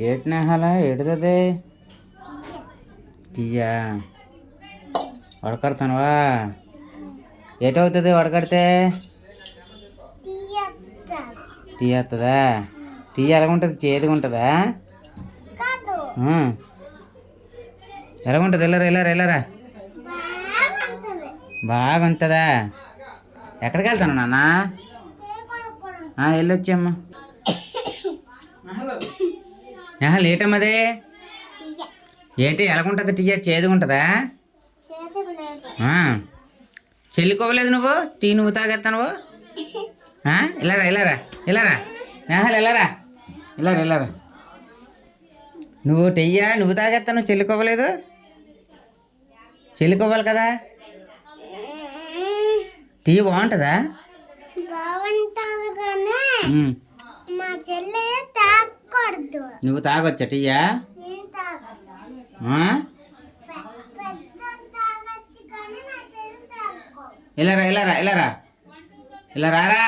ఏటి నెహాల ఏడుదది టీయా వడకడతానువా ఏటవుతుంది వడకడితే టీ వస్తుందా టీ ఎలాగుంటుంది చేదుగా ఉంటుందా ఎలాగుంటుంది వెళ్ళరా వెళ్ళరా వెళ్ళరా బాగుంటుందా ఎక్కడికి వెళ్తాను నాన్న వెళ్ళొచ్చామ్మా లేటమ్మదే ఏంటి ఎలాగుంటుంది టీ చేదుగా ఉంటుందా చెల్లికోవలేదు నువ్వు టీ నువ్వు తాగేస్తా నువ్వు వెళ్ళరా వెళ్ళరా వెళ్ళరా నేహాలు వెళ్ళరా వెళ్ళరా వెళ్ళరా నువ్వు టెయ్యా నువ్వు తాగేస్తా నువ్వు చెల్లికోవలేదు చెల్లికోవాలి కదా టీ బాగుంటుందా నువ్వు తాగొచ్చా టీయా వెళ్ళరా వెళ్ళరా వెళ్ళరా ఇలా రారా